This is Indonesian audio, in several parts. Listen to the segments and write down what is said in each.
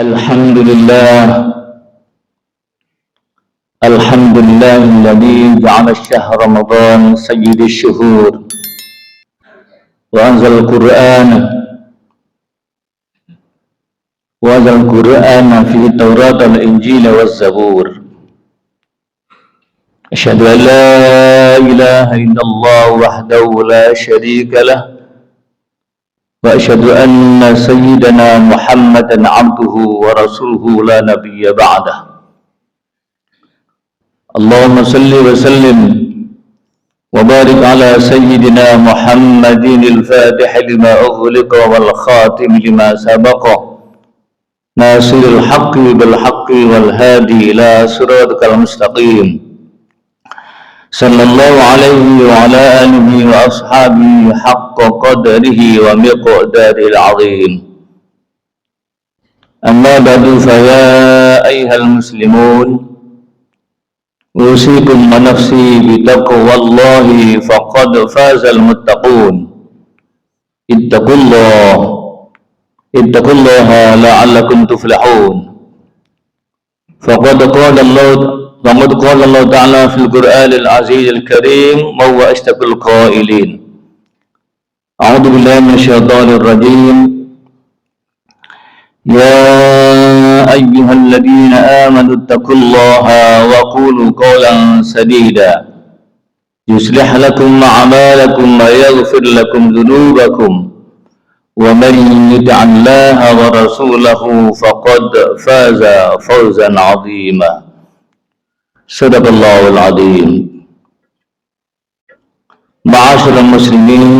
الحمد لله الذي جعل الشهر رمضان سيد الشهور وأنزل القرآن فيه التوراة والإنجيل والزبور. أشهد أن لا إله إلا الله وحده لا شريك له وأشهد أن سيدنا محمدا عبده ورسوله لا نبي بعده. اللهم صل وسلم وبارك على سيدنا محمد الفاتح لما أغلق والخاتم لما سبق ناصر الحق بالحق والهادي إلى صراطك المستقيم صلى الله عليه وعلى آله وأصحابه حق قدره ومقداره العظيم. أما بعد فيا أيها المسلمون أوصيكم ونفسي بتقوى الله فقد فاز المتقون. اتقوا الله لعلكم تفلحون. فقد قال الله تعالى في القرآن العزيز الكريم وهو أصدق القائلين. أعوذ بالله من الشيطان الرجيم. يا أيها الذين آمنوا اتقوا الله وقولوا قولا سديدا يصلح لكم أعمالكم ويغفر لكم ذنوبكم ومن يطع الله ورسوله فقد فاز فوزا عظيما. Sadaqallahul Azim. Ma'asyiral muslimin,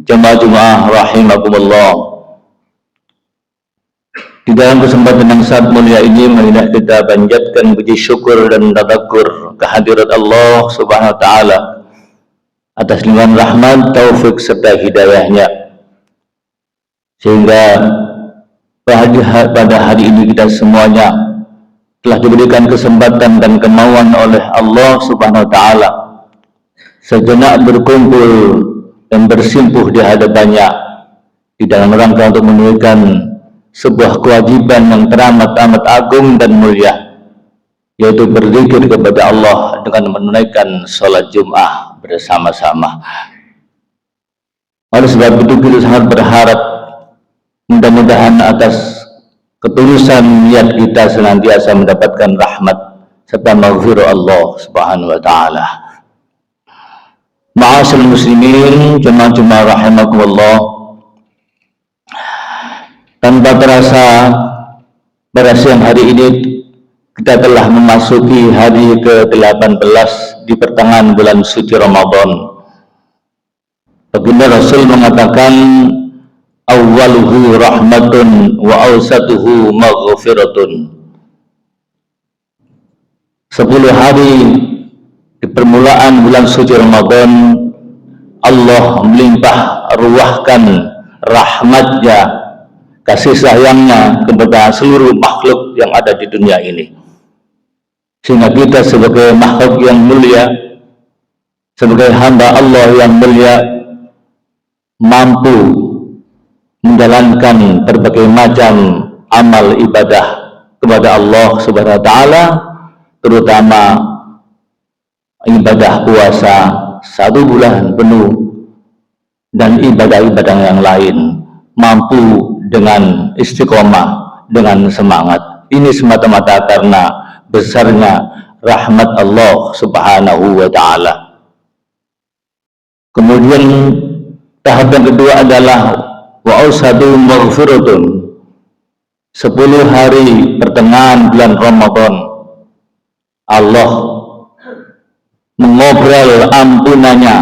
jamaah rahimakumullah. Di dalam kesempatan yang sangat mulia ini, marilah kita panjatkan puji syukur dan tadzakur kehadirat Allah Subhanahu wa taala atas limpahan rahmat, taufik serta hidayahnya, sehingga pada hari ini kita semuanya telah diberikan kesempatan dan kemauan oleh Allah Subhanahu wa taala sejenak berkumpul dan bersimpuh di hadapannya di dalam rangka untuk menunaikan sebuah kewajiban yang teramat agung dan mulia, yaitu berzikir kepada Allah dengan menunaikan sholat Jum'ah bersama-sama. Oleh sebab itu kita sangat berharap mudah-mudahan atas ketulusan niat kita senantiasa mendapatkan rahmat serta maghfirah Allah Subhanahu wa taala. Ma'asyiral muslimin, jemaah rahimakumullah. Tanpa terasa pada siang hari ini kita telah memasuki hari ke-18 di pertengahan bulan suci Ramadan. Baginda Rasul mengatakan, awwaluhu rahmatun wa awsatuhu maghfiratun. 10 hari di permulaan bulan suci Ramadan, Allah melimpah ruahkan rahmatnya, kasih sayangnya kepada seluruh makhluk yang ada di dunia ini, sehingga kita sebagai makhluk yang mulia, sebagai hamba Allah yang mulia, mampu menjalankan berbagai macam amal ibadah kepada Allah Subhanahu wa taala, terutama ibadah puasa 1 bulan penuh dan ibadah-ibadah yang lain, mampu dengan istiqomah, dengan semangat. Ini semata-mata karena besarnya rahmat Allah Subhanahu wa taala. Kemudian tahap yang kedua adalah wa ausadu maghfiratun. 10 hari pertengahan bulan Ramadan, Allah mengobrol ampunannya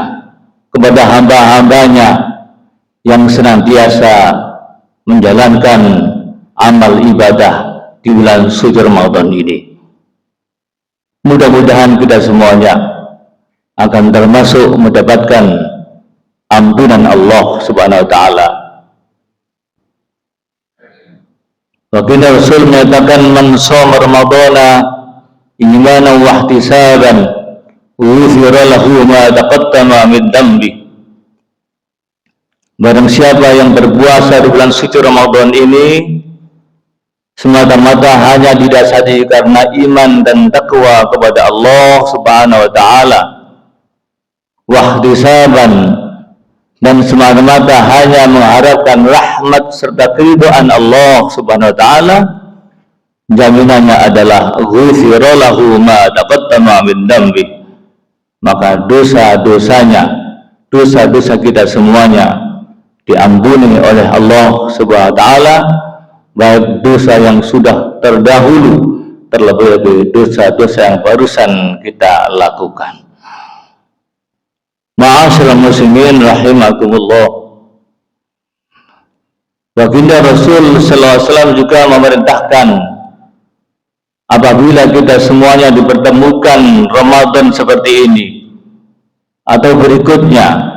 kepada hamba-hambanya yang senantiasa menjalankan amal ibadah di bulan suci Ramadan ini. Mudah-mudahan kita semuanya akan termasuk mendapatkan ampunan Allah Subhanahu wa taala. Baginda Rasul menyatakan, man shoma ramadhana imanan wa ihtisaban ghufira lahu ma taqaddama min dambi. Barang siapa yang berpuasa di bulan suci Ramadan ini semata-mata hanya didasari karena iman dan takwa kepada Allah Subhanahu wa taala, wahtisaban, dan semata-mata hanya mengharapkan rahmat serta keridhaan Allah Subhanahu wa taala, jaminannya adalah ghufira lahu ma taqaddama min dambi, maka dosa-dosanya, dosa-dosa kita semuanya diampuni oleh Allah Subhanahu wa taala, baik dosa yang sudah terdahulu, terlebih dosa-dosa yang barusan kita lakukan. Ma'asyiral muslimin rahimakumullah. Baginda Rasul sallallahu alaihi wasallam juga memerintahkan apabila kita semuanya dipertemukan Ramadan seperti ini atau berikutnya,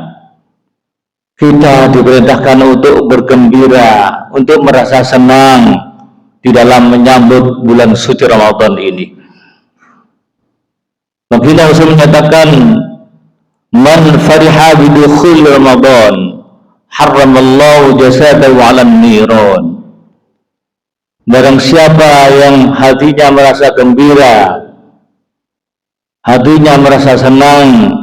kita diperintahkan untuk bergembira, untuk merasa senang di dalam menyambut bulan suci Ramadan ini. Baginda Rasul menyatakan, man fariha bidukhul Ramadan harramallahu jasadahu 'alan niran. Barang siapa yang hatinya merasa gembira, hatinya merasa senang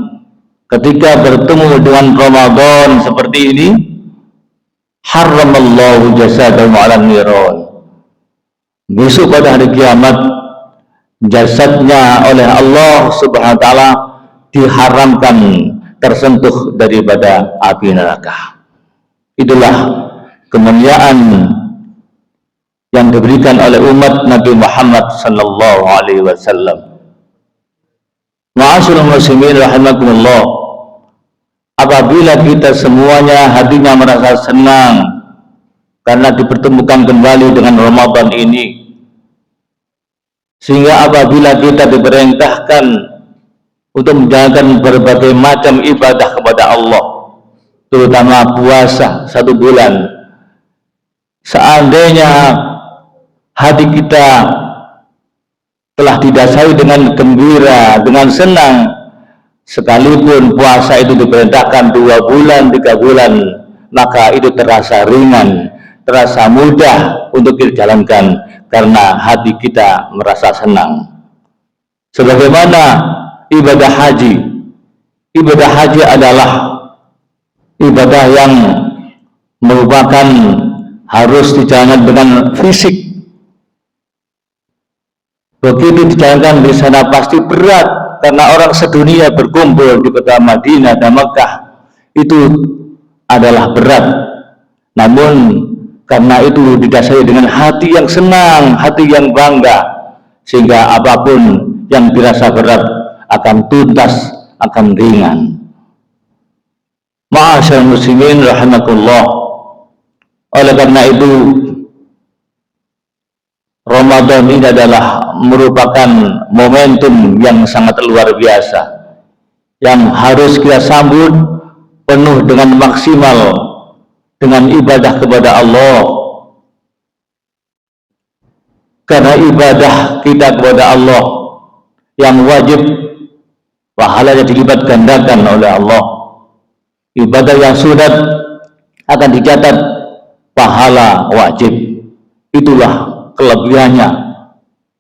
ketika bertemu dengan Ramadan seperti ini, harramallahu jasadahu 'alan niran. Besok pada hari kiamat, jasadnya oleh Allah Subhanahu wa taala diharamkan tersentuh daripada api neraka. Itulah kemuliaan yang diberikan oleh umat Nabi Muhammad sallallahu alaihi wasallam. Ma'asyiral muslimin rahimakumullah, apabila kita semuanya hatinya merasa senang karena dipertemukan kembali dengan Ramadan ini, sehingga apabila kita diperintahkan untuk menjalankan berbagai macam ibadah kepada Allah, terutama puasa 1 bulan, seandainya hati kita telah didasari dengan gembira, dengan senang, sekalipun puasa itu diperintahkan 2 bulan, 3 bulan, maka itu terasa ringan, terasa mudah untuk kita jalankan karena hati kita merasa senang. Sebagaimana ibadah haji, ibadah haji adalah ibadah yang merupakan harus dijalankan dengan fisik. Begitu dijalankan di sana pasti berat, karena orang sedunia berkumpul di kota Madinah dan Mekah, itu adalah berat. Namun karena itu didasari dengan hati yang senang, hati yang bangga, sehingga apapun yang dirasa berat akan tuntas, akan ringan. Ma'asyiral muslimin rahimakumullah. Oleh karena itu, Ramadan ini adalah merupakan momentum yang sangat luar biasa, yang harus kita sambut penuh dengan maksimal dengan ibadah kepada Allah. Karena ibadah kita kepada Allah yang wajib, pahalanya dilipat gandakan oleh Allah. Ibadah yang sunat akan dicatat pahala wajib. Itulah kelebihannya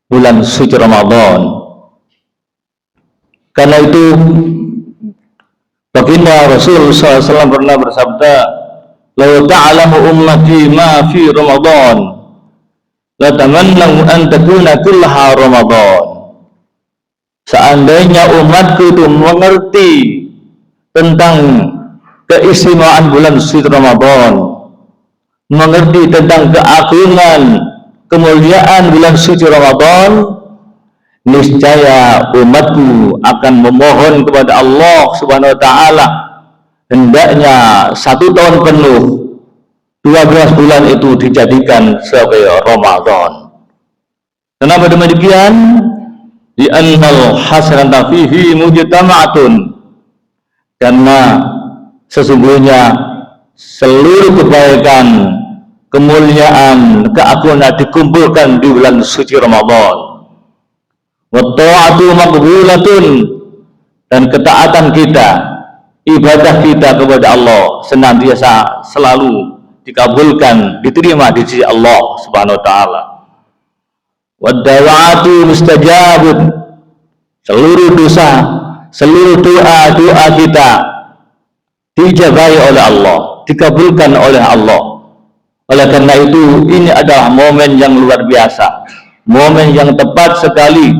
bulan suci Ramadan. Karena itu baginda Rasul SAW pernah bersabda, "Lau ta'lamu ummati ma fi Ramadan, la tamannu an takuna kullaha Ramadan." Seandainya umatku itu mengerti tentang keistimewaan bulan suci Ramadan, mengerti tentang keagungan, kemuliaan bulan suci Ramadan, niscaya umatku akan memohon kepada Allah Subhanahu wa taala hendaknya 1 tahun penuh 12 bulan itu dijadikan sebagai Ramadan. Kenapa demikian? Di annal hasanata fihi mujtama'atun, karena sesungguhnya seluruh kebaikan, kemuliaan, keagungan dikumpulkan di bulan suci Ramadan. Wa ta'atu maqbulatun, dan ketaatan kita, ibadah kita kepada Allah senantiasa selalu dikabulkan, diterima di sisi Allah Subhanahu wa taala. Wad-da'watu mustajabun. Seluruh dosa, seluruh doa kita dijabahi oleh Allah, dikabulkan oleh Allah. Oleh karena itu, ini adalah momen yang luar biasa, momen yang tepat sekali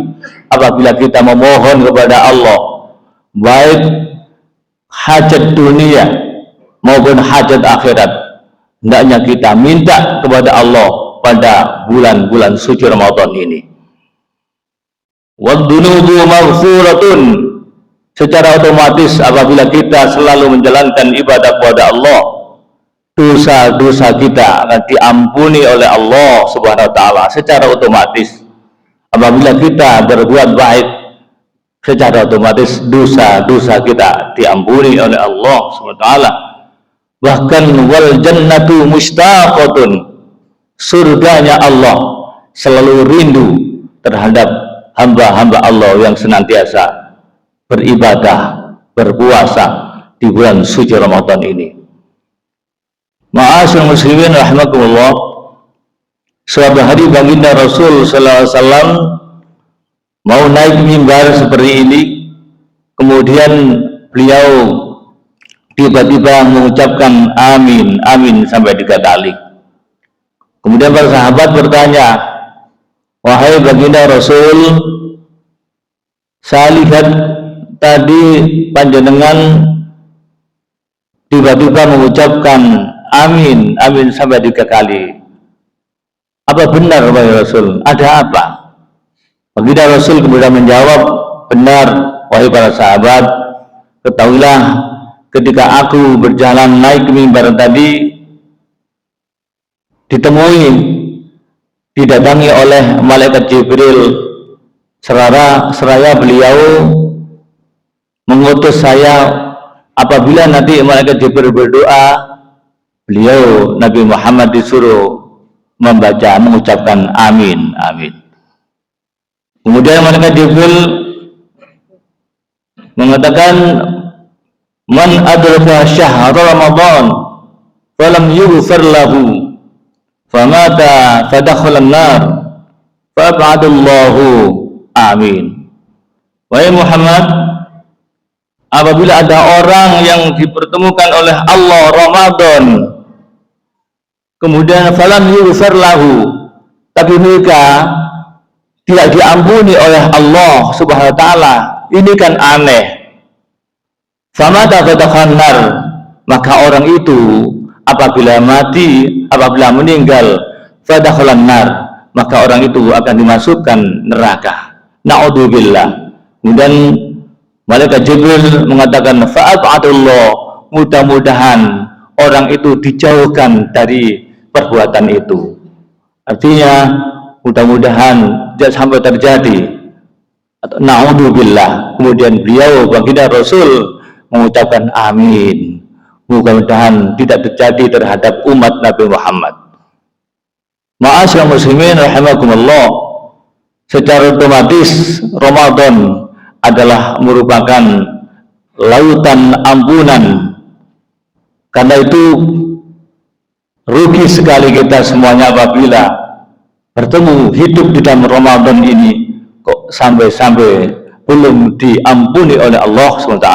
apabila kita memohon kepada Allah, baik hajat dunia maupun hajat akhirat. Hendaknya kita minta kepada Allah pada bulan-bulan suci Ramadan ini. Wadzunubu maghfuratun. Secara otomatis apabila kita selalu menjalankan ibadah kepada Allah, dosa-dosa kita akan diampuni oleh Allah Subhanahu wa taala secara otomatis. Apabila kita berbuat baik, secara otomatis dosa-dosa kita diampuni oleh Allah Subhanahu wa taala. Bahkan wal jannatu mushtaqatun. Surganya Allah selalu rindu terhadap hamba-hamba Allah yang senantiasa beribadah, berpuasa di bulan suci Ramadan ini. Ma'asyiral muslimin rahimakumullah, suatu hari baginda Rasul sallallahu alaihi wasallam mau naik mimbar seperti ini, kemudian beliau tiba-tiba mengucapkan amin, amin sampai 3 kali. Kemudian para sahabat bertanya, wahai baginda Rasul, saya lihat tadi panjenengan tiba-tiba mengucapkan amin, amin sampai 3 kali. Apa benar wahai Rasul? Ada apa? Baginda Rasul kemudian menjawab, benar wahai para sahabat, ketahuilah ketika aku berjalan naik ke mimbar tadi, didatangi oleh malaikat Jibril, seraya beliau mengutus saya apabila nanti malaikat Jibril berdoa, beliau Nabi Muhammad disuruh mengucapkan amin, amin. Kemudian malaikat Jibril mengatakan, man adraka syahr Ramadan falam yughfar lahu famata fadakhalan nar fa'abadallahu amin. Wahai Muhammad, apabila ada orang yang dipertemukan oleh Allah Ramadan, kemudian falam yughfar lahu, tapi mereka tidak diampuni oleh Allah Subhanahu wa taala, ini kan aneh. Famata fadakhalan nar, maka orang itu apabila mati, apabila meninggal, fadakhalan nar, maka orang itu akan dimasukkan neraka. Na'udzubillah. Kemudian malaikat Jibril mengatakan, fa'abadullah, mudah-mudahan orang itu dijauhkan dari perbuatan itu. Artinya mudah-mudahan tidak sampai terjadi. Na'udzubillah. Kemudian beliau baginda Rasul mengucapkan amin, mudah-mudahan tidak terjadi terhadap umat Nabi Muhammad. Ma'asyiral muslimin rahimakumullah, secara otomatis Ramadan adalah merupakan lautan ampunan. Karena itu rugi sekali kita semuanya apabila bertemu hidup di dalam Ramadan ini kok sampai-sampai belum diampuni oleh Allah SWT.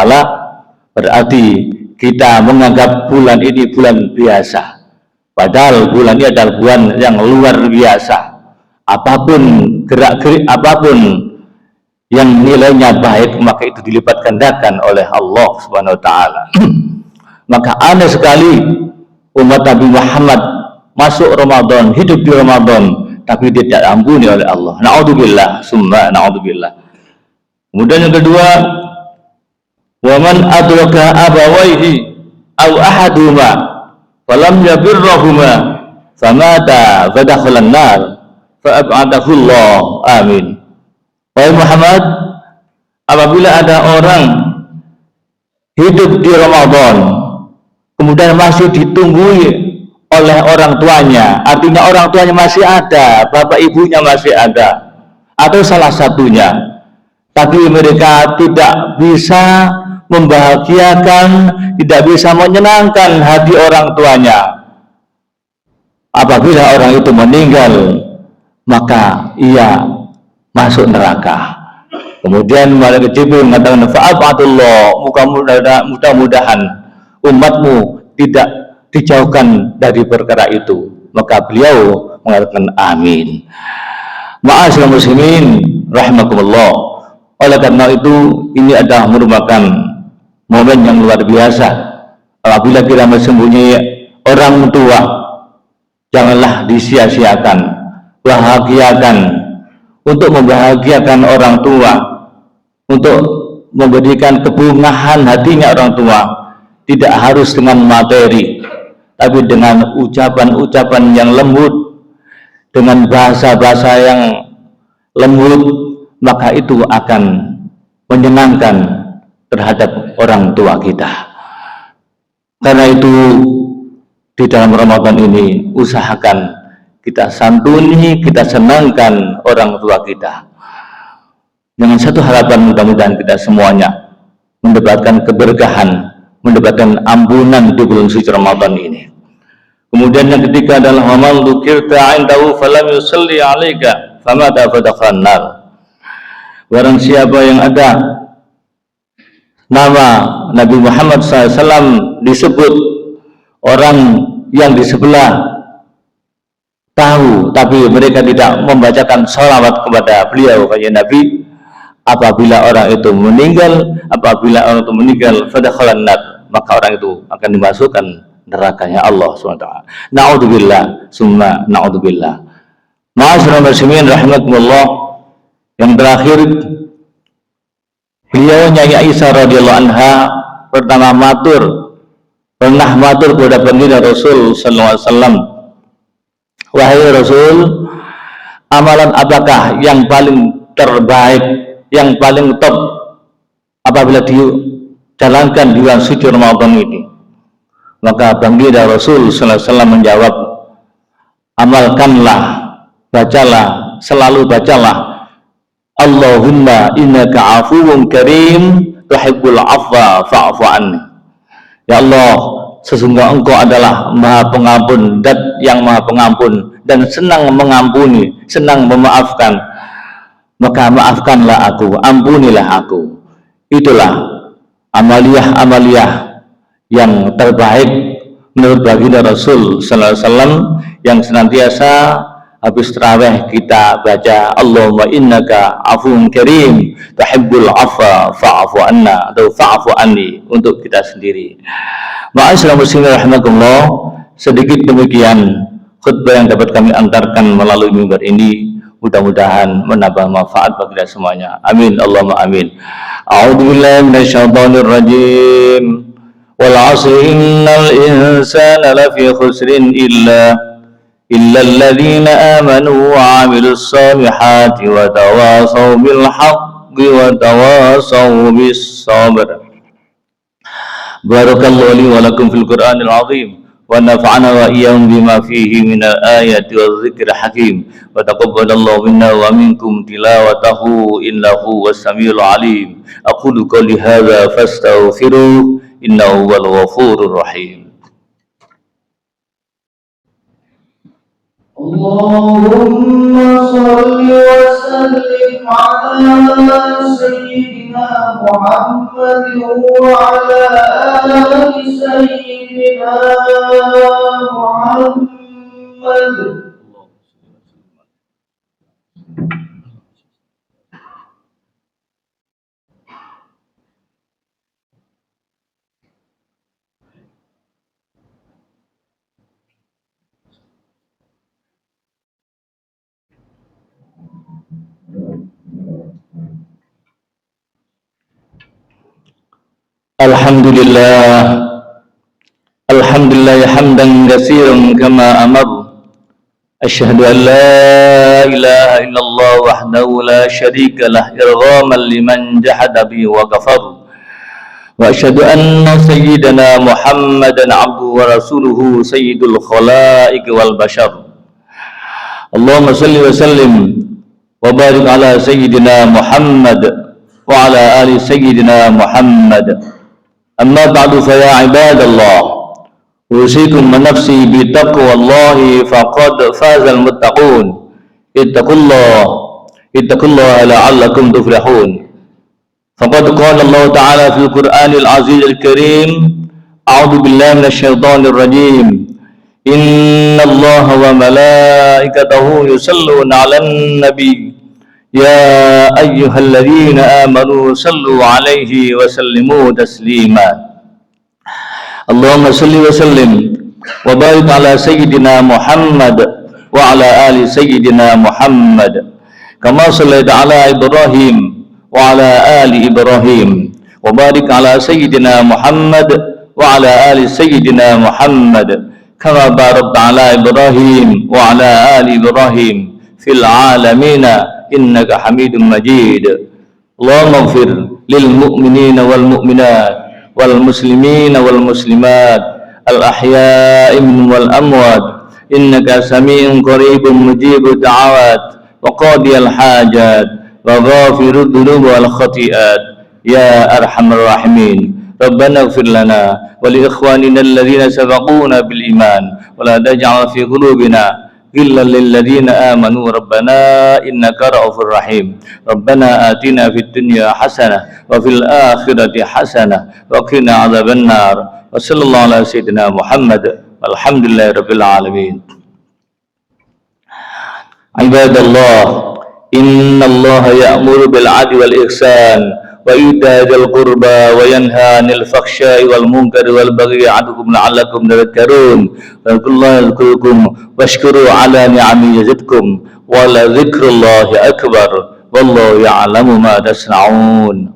Berarti kita menganggap bulan ini bulan biasa, padahal bulan ini adalah bulan yang luar biasa. Apapun gerak-gerik apapun yang nilainya baik, maka itu dilipat gandakan oleh Allah Subhanahu wa taala. Maka aneh sekali umat Nabi Muhammad masuk Ramadan, hidup di Ramadan, tapi tidak ampuni oleh Allah. Na'udzubillah, summa na'udzubillah. Kemudian yang kedua, wa man adraka abawaihi aw ahaduma falam yabirrahuma famata fadakhalan nar fa'ab'adahu Allah, amin. Wahai Muhammad, apabila ada orang hidup di Ramadan kemudian masih ditunggui oleh orang tuanya, artinya orang tuanya masih ada, bapak ibunya masih ada, atau salah satunya, tapi mereka tidak bisa membahagiakan, tidak bisa menyenangkan hati orang tuanya. Apabila orang itu meninggal, maka ia masuk neraka. Kemudian malaikat Jibril mengatakan, fa'abatullah, mudah-mudahan umatmu tidak dijauhkan dari perkara itu. Maka beliau mengatakan amin. Ma'asyiral muslimin rahimakumullah. Oleh karena itu, ini adalah merupakan momen yang luar biasa. Apabila kita mempunyai orang tua, janganlah disia-siakan, bahagiakan. Untuk membahagiakan orang tua, untuk memberikan kebungahan hatinya orang tua, tidak harus dengan materi, tapi dengan ucapan-ucapan yang lembut, dengan bahasa-bahasa yang lembut, maka itu akan menyenangkan terhadap orang tua kita. Karena itu di dalam Ramadan ini usahakan kita santuni, kita senangkan orang tua kita. Dengan satu harapan, mudah-mudahan kita semuanya mendapatkan keberkahan, mendapatkan ampunan di bulan suci Ramadan ini. Kemudian yang ketiga adalah waman dzukirta 'indahu falam yusalli 'alaika famata fadakhalan nar. Barang siapa yang ada nama Nabi Muhammad SAW disebut, orang yang di sebelah tahu tapi mereka tidak membacakan sholawat kepada beliau, kata Nabi, apabila orang itu meninggal, fadakhalan nar, maka orang itu akan dimasukkan nerakanya Allah SWT. Na'udzubillah, summa na'udzubillah. Ma'asyiral muslimin rahimakumullah. Yang terakhir, beliau Nyai Aisyah radhiyallahu anha pernah matur kepada baginda Rasul sallallahu alaihi wasallam, wahai Rasul, amalan apakah yang paling terbaik, yang paling top apabila dijalankan di bulan suci Ramadan ini? Maka baginda Rasul sallallahu alaihi wasallam menjawab, amalkanlah, bacalah, selalu bacalah, Allahumma innaka afuwun karim tuhibbul afwa fa'fu anni. Ya Allah, sesungguhnya Engkau adalah Maha Pengampun, Dat yang Maha Pengampun dan senang mengampuni, senang memaafkan. Maka maafkanlah aku, ampunilah aku. Itulah amaliyah yang terbaik menurut baginda Rasul sallallahu alaihi wasallam, yang senantiasa habis tarawih kita baca Allahumma innaka afuwun karim tuhibbul afwa fa'fu anna atau fa'fu anni untuk kita sendiri. Ma'asyiral muslimin rahimakumullah, sedikit demikian khutbah yang dapat kami antarkan melalui mimbar ini, mudah-mudahan menambah manfaat bagi kita semuanya. Amin Allahumma amin. A'udzubillahi minasyaitonir rajim. Wal 'asri innal insana lafi khusrin illa alladhina amanu wa 'amilus solihati wa tawasaw bil haqqi wa tawasaw bis sabr. Barakallahu li wa lakum fil Qur'anil 'azim wa nafa'ana wa iyyahum bima fihi minal ayati waz zikril hakim wa taqabbalallahu minna wa minkum tilawatahu innahu was-samiul 'alim. Aqulu qouli hadza fastaghfiruh innahu wal ghafurur rahim. Allahumma shalli wa sallim ala sayyidina Muhammadin wa ala ali sayyidina Muhammad. Alhamdulillah hamdan katsiran kama amar. Asyhadu an la ilaha illallah wahdahu la syarika lah irghaman liman jahada bi wa kafar. Wa asyhadu anna sayyidana Muhammadan abduhu wa rasuluhu sayyidul khalaiqi wal bashar. Allahumma salli wa sallim wa barik ala sayyidina Muhammad wa ala ali sayyidina Muhammad. Amma ba'du fa ya ibadallah, usikum wa nafsi bi taqwallahi faqad fazal muttaqun. ittaqullaha la'allakum tuflihun. Faqad qala Allah Ta'ala fil Qur'anil Azizil Karim, a'udzu billahi minasyaitonir rajim. Innallaha wa malaikatahu yusalluna 'alan nabi ya ayyuhalladzina amanu sallu 'alaihi wa sallimu taslima. Allahumma salli wa sallim wa barik ala sayyidina Muhammad wa ala ali sayyidina Muhammad kama sallaita ala Ibrahim wa ala ali Ibrahim wa barik ala sayyidina Muhammad wa ala ali sayyidina Muhammad kama barakta ala Ibrahim wa ala ali Ibrahim fil alamina innaka Hamidum Majid. Allahumma ighfir lil mu'minina wal mu'minat wal muslimina wal muslimat al ahya'i wal amwat innaka sami'un qaribun mujibud da'awat wa qadiyal hajat wa ghafirud dzunub wal khati'at ya arhamar rahimin. Rabbana ighfir lana wa li ikhwanina alladhina sabaquna bil iman wa la taj'al fi qulubina ghillan lil ladzina amanu rabbana innaka ra'ufur rahim. Rabbana atina fid dunya hasanah wa fil akhirati hasanah wa qina adzaban nar. Wa sallallahu ala sayyidina Muhammad walhamdulillahi rabbil alamin. Ibadallah, innallaha ya'muru bil 'adli wal ihsan wa ita'i dzil qurba wa yanha 'anil fakhsya'i wal munkari wal baghi ya'idhukum la'allakum tadhakkarun. Fadhkurullaha yadhkurkum washkuru 'ala ni'amihi yazidkum wa la dzikrullahi akbar wallahu ya'lamu ma tasna'un.